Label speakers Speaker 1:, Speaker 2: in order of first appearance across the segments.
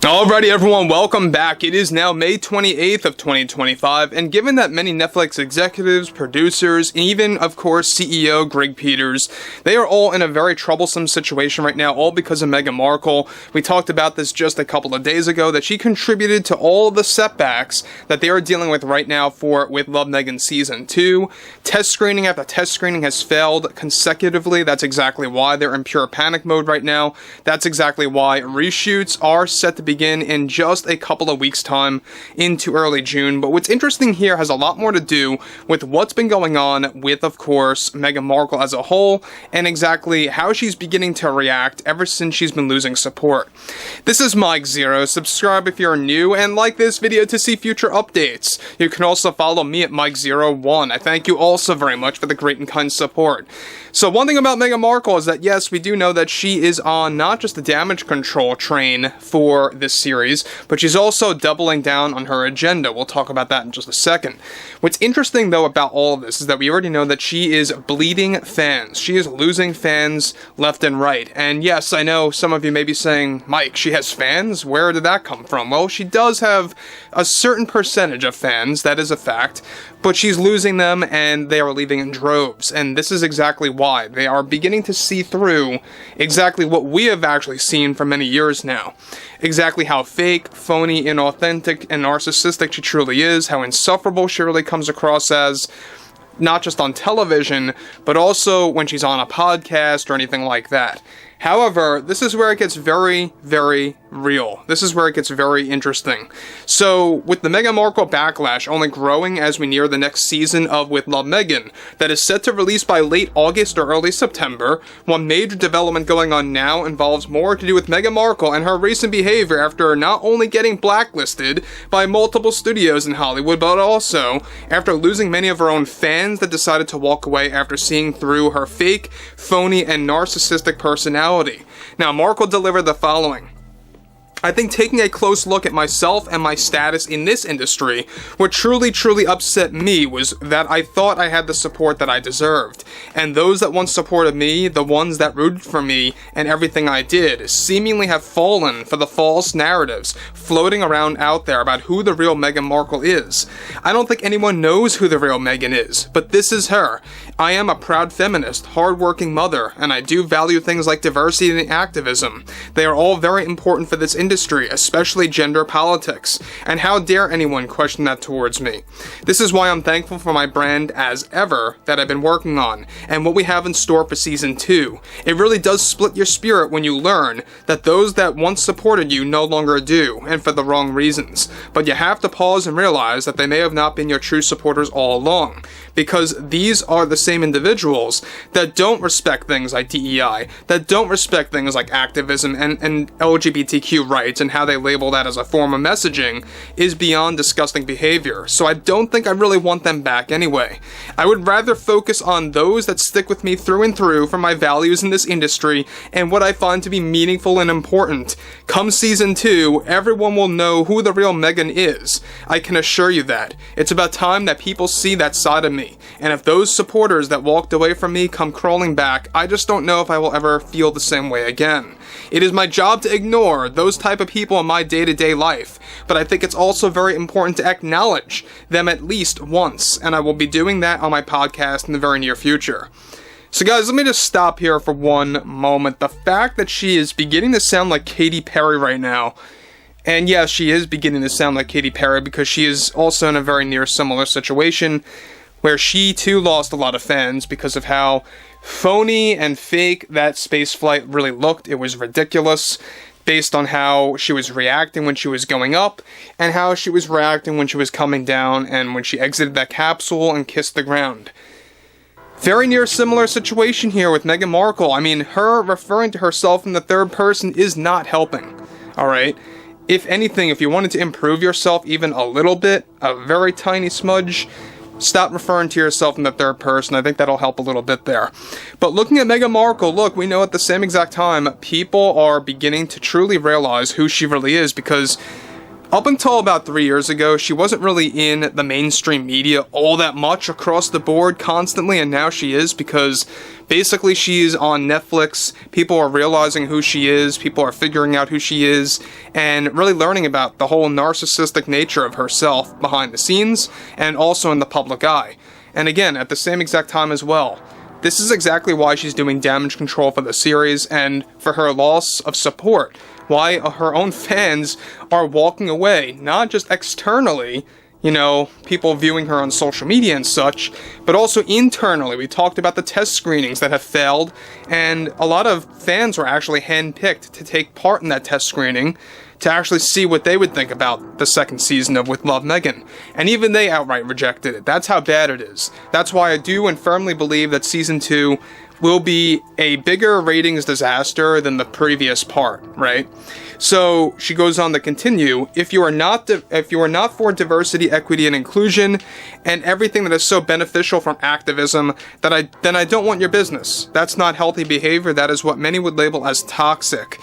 Speaker 1: Alrighty everyone, welcome back. It is now May 28th of 2025, and given that many Netflix executives, producers, and even, of course, CEO Greg Peters, they are all in a very troublesome situation right now, all because of Meghan Markle. We talked about this just a couple of days ago, that she contributed to all of the setbacks that they are dealing with right now with Love Meghan Season 2. Test screening after test screening has failed consecutively. That's exactly why they're in pure panic mode right now. That's exactly why reshoots are set to begin in just a couple of weeks' time into early June. But what's interesting here has a lot more to do with what's been going on with, of course, Meghan Markle as a whole, and exactly how she's beginning to react ever since she's been losing support. This is Mike Zero. Subscribe if you're new, and like this video to see future updates. You can also follow me at Mike01. I thank you all so very much for the great and kind support. So one thing about Meghan Markle is that, yes, we do know that she is on not just the damage control train for this series, but she's also doubling down on her agenda. We'll talk about that in just a second. What's interesting, though, about all of this is that we already know that she is bleeding fans. She is losing fans left and right. And yes, I know some of you may be saying, Mike, she has fans? Where did that come from? Well, she does have a certain percentage of fans, that is a fact, but she's losing them and they are leaving in droves. And this is exactly why. They are beginning to see through exactly what we have actually seen for many years now. Exactly how fake, phony, inauthentic, and narcissistic she truly is, how insufferable she really comes across as, not just on television, but also when she's on a podcast or anything like that. However, this is where it gets very, very real. This is where it gets very interesting. So, with the Meghan Markle backlash only growing as we near the next season of With Love Meghan, that is set to release by late August or early September, one major development going on now involves more to do with Meghan Markle and her recent behavior after not only getting blacklisted by multiple studios in Hollywood, but also after losing many of her own fans that decided to walk away after seeing through her fake, phony, and narcissistic personality. Now, Markle delivered the following. I think taking a close look at myself and my status in this industry, what truly upset me was that I thought I had the support that I deserved. And those that once supported me, the ones that rooted for me and everything I did, seemingly have fallen for the false narratives floating around out there about who the real Meghan Markle is. I don't think anyone knows who the real Meghan is, but this is her. I am a proud feminist, hardworking mother, and I do value things like diversity and activism. They are all very important for this industry, especially gender politics, and how dare anyone question that towards me. This is why I'm thankful for my brand as ever that I've been working on, and what we have in store for Season 2. It really does split your spirit when you learn that those that once supported you no longer do, and for the wrong reasons. But you have to pause and realize that they may have not been your true supporters all along, because these are the same individuals that don't respect things like DEI, that don't respect things like activism and LGBTQ rights, and how they label that as a form of messaging is beyond disgusting behavior. So I don't think I really want them back anyway. I would rather focus on those that stick with me through and through for my values in this industry and what I find to be meaningful and important. Come Season 2, everyone will know who the real Meghan is. I can assure you that. It's about time that people see that side of me. And if those supporters that walked away from me come crawling back, I just don't know if I will ever feel the same way again. It is my job to ignore those type of people in my day-to-day life, but I think it's also very important to acknowledge them at least once, and I will be doing that on my podcast in the very near future. So guys, let me just stop here for one moment. The fact that she is beginning to sound like Katy Perry right now, and yes, she is beginning to sound like Katy Perry because she is also in a very near similar situation where she too lost a lot of fans because of how phony and fake that spaceflight really looked. It was ridiculous based on how she was reacting when she was going up and how she was reacting when she was coming down and when she exited that capsule and kissed the ground. Very near similar situation here with Meghan Markle. I mean, her referring to herself in the third person is not helping, alright? If anything, if you wanted to improve yourself even a little bit, a very tiny smudge, stop referring to yourself in the third person. I think that'll help a little bit there. But looking at Meghan Markle, look, we know at the same exact time, people are beginning to truly realize who she really is because Up until about 3 years ago, she wasn't really in the mainstream media all that much across the board constantly, and now she is, because basically she's on Netflix. People are realizing who she is, people are figuring out who she is, and really learning about the whole narcissistic nature of herself behind the scenes, and also in the public eye. And again, at the same exact time as well, this is exactly why she's doing damage control for the series, and for her loss of support. Why her own fans are walking away, not just externally, you know, people viewing her on social media and such, but also internally. We talked about the test screenings that have failed, and a lot of fans were actually handpicked to take part in that test screening to actually see what they would think about the second season of With Love, Meghan. And even they outright rejected it. That's how bad it is. That's why I do and firmly believe that season 2 will be a bigger ratings disaster than the previous part, right? So she goes on to continue, if you are not for diversity, equity, and inclusion, and everything that is so beneficial from activism, then I don't want your business. That's not healthy behavior. That is what many would label as toxic.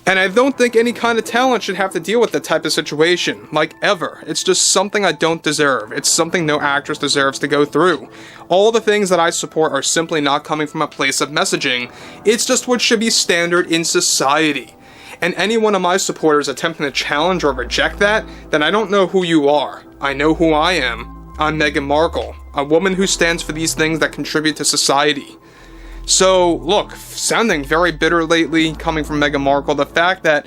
Speaker 1: And I don't think any kind of talent should have to deal with that type of situation, like ever. It's just something I don't deserve. It's something no actress deserves to go through. All the things that I support are simply not coming from a place of messaging. It's just what should be standard in society. And any one of my supporters attempting to challenge or reject that, then I don't know who you are. I know who I am. I'm Meghan Markle, a woman who stands for these things that contribute to society. So, look, sounding very bitter lately, coming from Meghan Markle. The fact that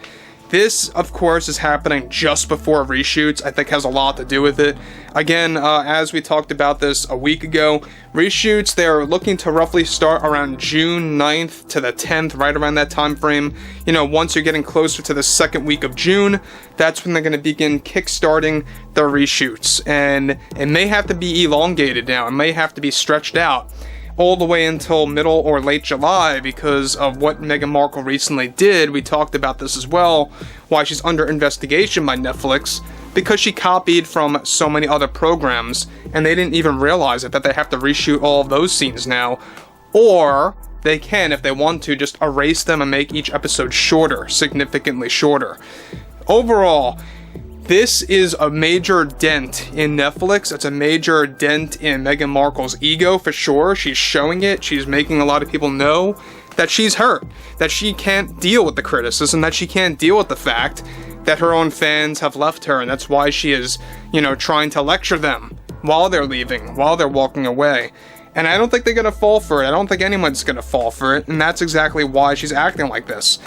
Speaker 1: this, of course, is happening just before reshoots, I think has a lot to do with it. Again, as we talked about this a week ago, reshoots, they're looking to roughly start around June 9th to the 10th, right around that time frame. You know, once you're getting closer to the second week of June, that's when they're going to begin kickstarting the reshoots. And it may have to be elongated now. It may have to be stretched out all the way until middle or late July because of what Meghan Markle recently did. We talked about this as well, why she's under investigation by Netflix, because she copied from so many other programs, and they didn't even realize it, that they have to reshoot all of those scenes now. Or they can, if they want to, just erase them and make each episode shorter, significantly shorter. Overall, this is a major dent in Netflix. It's a major dent in Meghan Markle's ego, for sure. She's showing it. She's making a lot of people know that she's hurt, that she can't deal with the criticism, that she can't deal with the fact that her own fans have left her, and that's why she is, you know, trying to lecture them while they're leaving, while they're walking away. And I don't think they're going to fall for it. I don't think anyone's going to fall for it, and that's exactly why she's acting like this.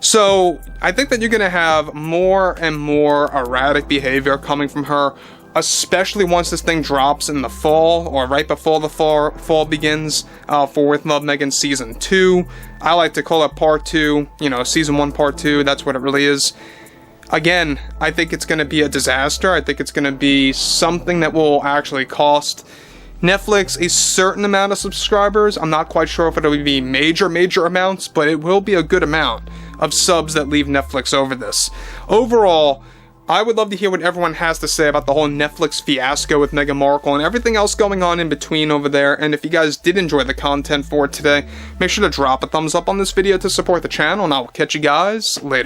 Speaker 1: So, I think that you're going to have more and more erratic behavior coming from her, especially once this thing drops in the fall, or right before the fall begins, for With Love, Meghan Season 2. I like to call it Part 2, you know, Season 1, Part 2, that's what it really is. Again, I think it's going to be a disaster. I think it's going to be something that will actually cost Netflix a certain amount of subscribers. I'm not quite sure if it'll be major amounts, but it will be a good amount of subs that leave Netflix over this. Overall, I would love to hear what everyone has to say about the whole Netflix fiasco with Meghan Markle and everything else going on in between over there. And if you guys did enjoy the content for today, make sure to drop a thumbs up on this video to support the channel, and I will catch you guys later.